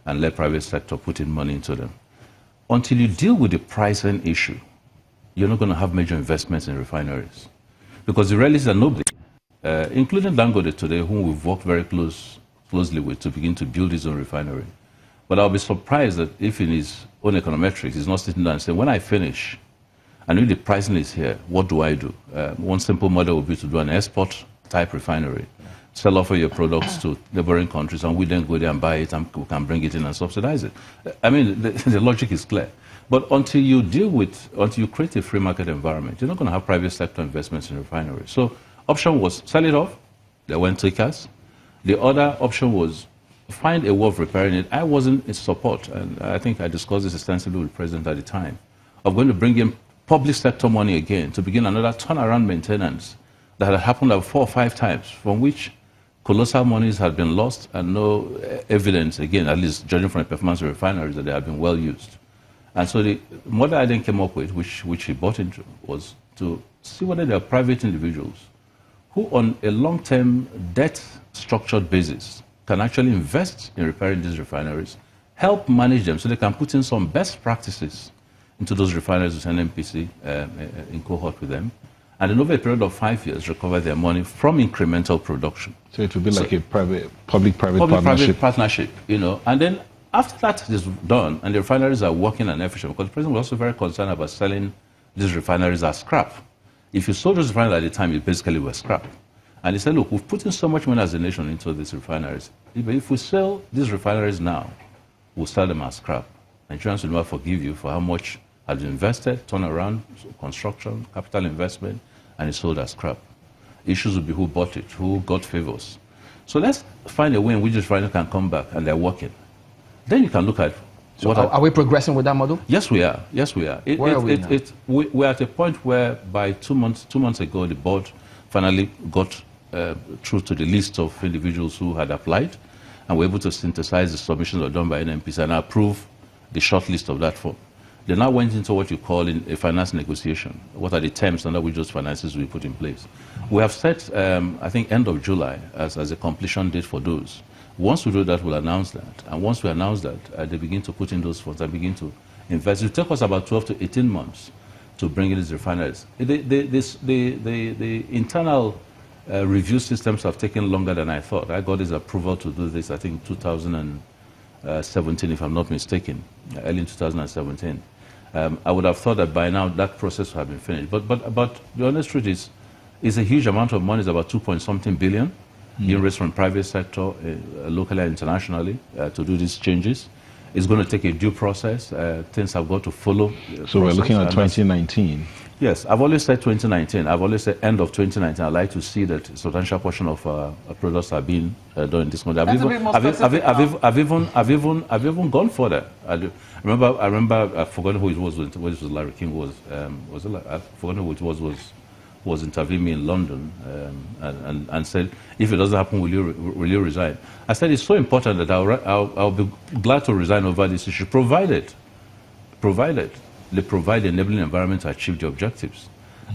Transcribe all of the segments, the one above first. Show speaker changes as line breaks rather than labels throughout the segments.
and let private sector put in money into them. Until you deal with the pricing issue, you're not going to have major investments in refineries. Because the realities are nobody, including Dangote today, whom we've worked very closely with to begin to build his own refinery. But I'll be surprised that if in his own econometrics, he's not sitting down and saying, when I finish, and if the pricing is here, what do I do? One simple model would be to do an export-type refinery. Sell off your products to neighboring countries, and we then go there and buy it, and we can bring it in and subsidize it. I mean, the logic is clear. But until you create a free market environment, you're not going to have private sector investments in refineries. So option was sell it off. There weren't takers. The other option was find a way of repairing it. I wasn't in support, and I think I discussed this extensively with the president at the time, of going to bring in public sector money again to begin another turnaround maintenance that had happened like 4 or 5 times, from which colossal monies had been lost and no evidence, again, at least judging from the performance of refineries, that they had been well used. And so the model I then came up with, which he bought into, was to see whether there are private individuals who, on a long-term debt-structured basis, can actually invest in repairing these refineries, help manage them so they can put in some best practices into those refineries with NNPC in cohort with them, and then over a period of 5 years, recover their money from incremental production.
So it would be like a public-private
partnership, you know. And then after that is done, and the refineries are working and efficient, because the president was also very concerned about selling these refineries as scrap. If you sold those refineries at the time, it basically was scrap. And he said, look, we've put in so much money as a nation into these refineries. If we sell these refineries now, we'll sell them as scrap. Nigerians will never forgive you for how much has been invested, turnaround, construction, capital investment, and it's sold as scrap. Issues will be who bought it, who got favors. So let's find a way in which this refinery can come back and they're working. Then you can look at...
So are we progressing with that model?
Yes, we are. Yes, we are.
Where are we now?
We're at a point where by 2 months ago, the board finally got through to the list of individuals who had applied, and were able to synthesize the submissions that were done by NNPC and approve the short list of that form. They now went into what you call in a finance negotiation. What are the terms under which those finances will be put in place? We have set, I think, end of July as a completion date for those. Once we do that, we'll announce that. And once we announce that, they begin to put in those funds and begin to invest. It will take us about 12 to 18 months to bring in these refineries. The internal review systems have taken longer than I thought. I got this approval to do this, I think, 2017, if I'm not mistaken, early in 2017. I would have thought that by now that process would have been finished. But the honest truth is, it's a huge amount of money. It's about 2-point-something billion being raised from private sector, locally and internationally, to do these changes. It's going to take a due process. Things have got to follow.
So we're looking at 2019.
Yes, I've always said 2019. I've always said end of 2019. I'd like to see that a substantial portion of products are being done in this model. I've even gone further. I remember. I've forgotten who it was. It was Larry King. I've forgotten who it was interviewing me in London and said, if it doesn't happen, will you resign? I said, it's so important that I'll be glad to resign over this issue, provided they provide the enabling environment to achieve the objectives.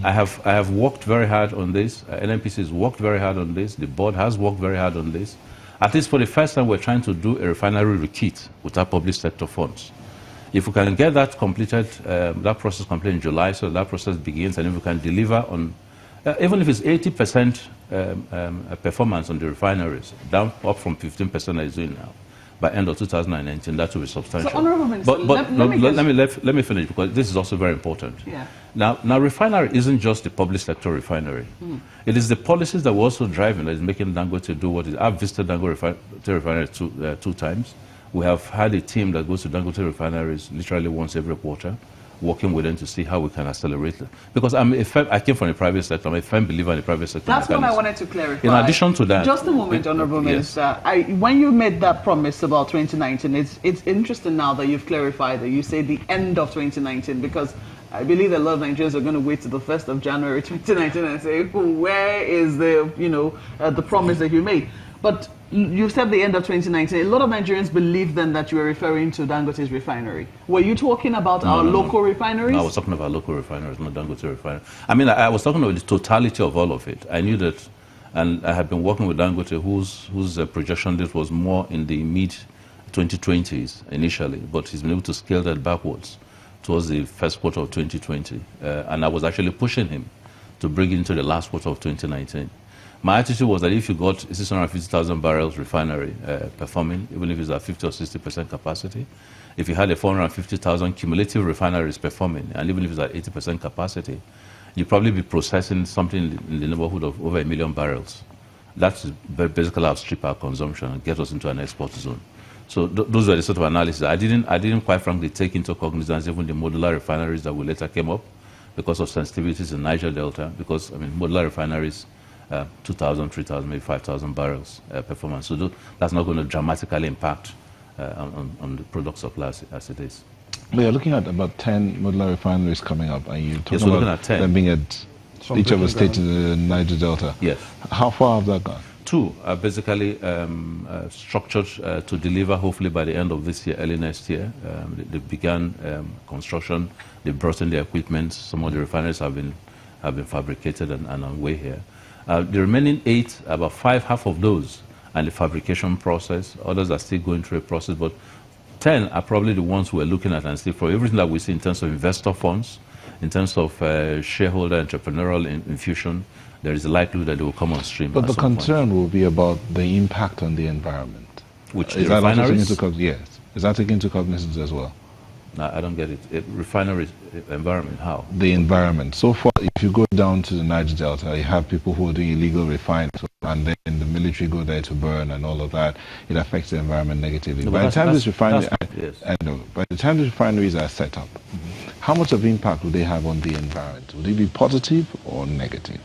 I have worked very hard on this. NNPC has worked very hard on this. The board has worked very hard on this. At least for the first time, we're trying to do a refinery rekit with our public sector funds. If we can get that completed, that process completed in July, so that process begins, and if we can deliver on, even if it's 80% performance on the refineries, down up from 15% that it's doing now, by end of 2019, that will be substantial.
So, Honorable Minister,
let me finish, because this is also very important.
Yeah.
Now, refinery isn't just the public sector refinery. It is the policies that we're also driving that is making Dangote do what it is. I've visited Dangote refinery 2 times. We have had a team that goes to Dangote refineries literally once every quarter, working with them to see how we can accelerate it. Because I came from the private sector. I'm a firm believer in the private sector.
That's what I wanted to clarify.
In addition to that...
Just a moment, Honorable Minister. When you made that promise about 2019, it's interesting now that you've clarified that you say the end of 2019, because I believe a lot of Nigerians are going to wait to the 1st of January 2019 and say, where is the promise that you made? But you said the end of 2019. A lot of Nigerians believe then that you were referring to Dangote's refinery. Were you talking about our local refineries?
No, I was talking about local refineries, not Dangote refinery. I mean, I was talking about the totality of all of it. I knew that, and I had been working with Dangote, whose projection date was more in the 2020s initially, but he's been able to scale that backwards towards the first quarter of 2020. And I was actually pushing him to bring it into the last quarter of 2019. My attitude was that if you got 650,000 barrels refinery performing, even if it's at 50 or 60% capacity, if you had a 450,000 cumulative refineries performing, and even if it's at 80% capacity, you'd probably be processing something in the neighborhood of over 1 million barrels. That's basically outstrip our consumption and get us into an export zone. So those were the sort of analysis. I didn't quite frankly take into cognizance even the modular refineries that later came up because of sensitivities in Niger Delta, because, I mean, modular refineries, 2,000, 3,000, maybe 5,000 barrels performance. So that's not going to dramatically impact on the product supply as it is.
But you're looking at about 10 modular refineries coming up, and you're talking
about 10.
Them being at each of the states in the Niger Delta.
Yes.
How far have that gone?
2 are basically structured to deliver hopefully by the end of this year, early next year. They began construction. They brought in the equipment. Some of the refineries have been fabricated and on way here. The remaining 8, about 5, half of those, and the fabrication process. Others are still going through a process, but 10 are probably the ones we're looking at, and still for everything that we see in terms of investor funds, in terms of shareholder entrepreneurial infusion, there is a likelihood that they will come on stream.
But the concern will be about the impact on the environment.
Which
is that refineries? Yes. Is that taken into cognizance as well?
No, I don't get it. Refinery environment, how?
The environment. So far, if you go down to the Niger Delta, you have people who are doing illegal refining, and then the military go there to burn and all of that. It affects the environment negatively.
No,
by the time
by
the time the refineries are set up, how much of impact will they have on the environment? Will they be positive or negative?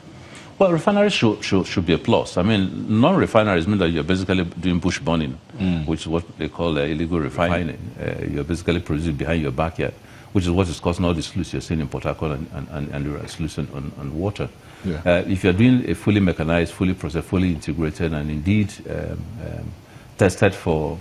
Well, refineries should be a plus. I mean, non-refineries mean that you're basically doing bush burning, which is what they call illegal refining. You're basically producing behind your backyard, which is what is causing all the sluice you're seeing in Port Harcourt and the sluice on water. Yeah. If you're doing a fully mechanized, fully processed, fully integrated, and indeed tested for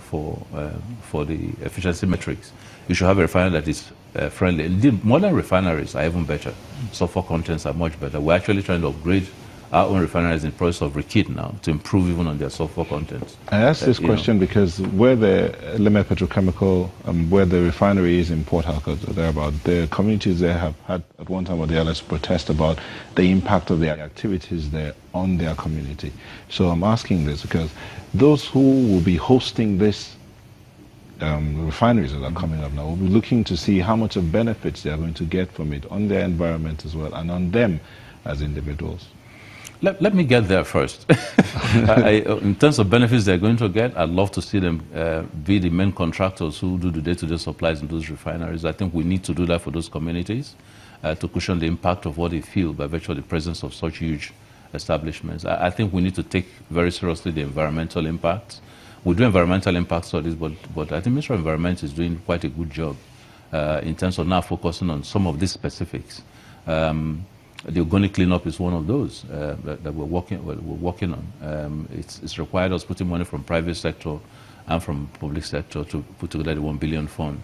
the efficiency metrics, you should have a refinery that is friendly. Indeed, modern refineries are even better. Sulfur contents are much better. We're actually trying to upgrade our own refineries in the process of rekit now to improve even on their sulfur contents.
I asked this question because where the Lime Petrochemical, where the refinery is in Port Harcourt, the communities there have had at one time or the other to protest about the impact of their activities there on their community. So I'm asking this because those who will be hosting this refineries that are coming up now will be looking to see how much of benefits they are going to get from it on their environment as well and on them as individuals.
Let me get there first. In terms of benefits they're going to get, I'd love to see them be the main contractors who do the day-to-day supplies in those refineries. I think we need to do that for those communities to cushion the impact of what they feel by virtue of the presence of such huge establishments. I think we need to take very seriously the environmental impact. We do environmental impact studies, but I think Ministry of Environment is doing quite a good job in terms of now focusing on some of these specifics. The organic cleanup is one of those that we're working on. It's required us putting money from private sector and from public sector to put together the 1 billion fund,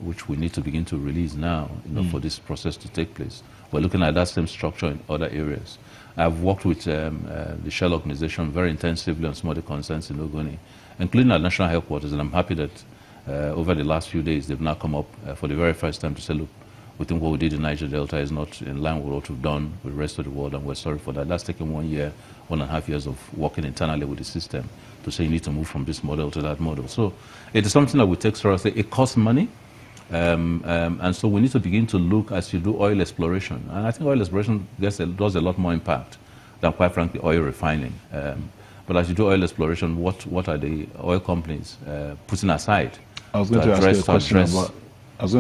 which we need to begin to release now for this process to take place. We're looking at that same structure in other areas. I've worked with the Shell organization very intensively on some of the concerns in Ogoni, including our national headquarters, and I'm happy that over the last few days they've now come up for the very first time to say, look, we think what we did in Niger Delta is not in line with what we've done with the rest of the world, and we're sorry for that. That's taken 1 year, 1.5 years of working internally with the system to say you need to move from this model to that model. So it is something that we take seriously. It costs money, and so we need to begin to look as you do oil exploration. And I think oil exploration does a lot more impact than, quite frankly, oil refining. But as you do oil exploration, what are the oil companies putting aside?
I was going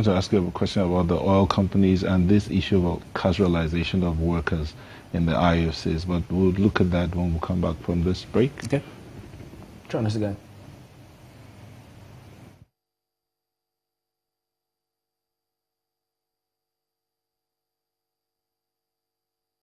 to ask you a question about the oil companies and this issue of casualization of workers in the IOCs, but we'll look at that when we come back from this break.
Okay. Join us again.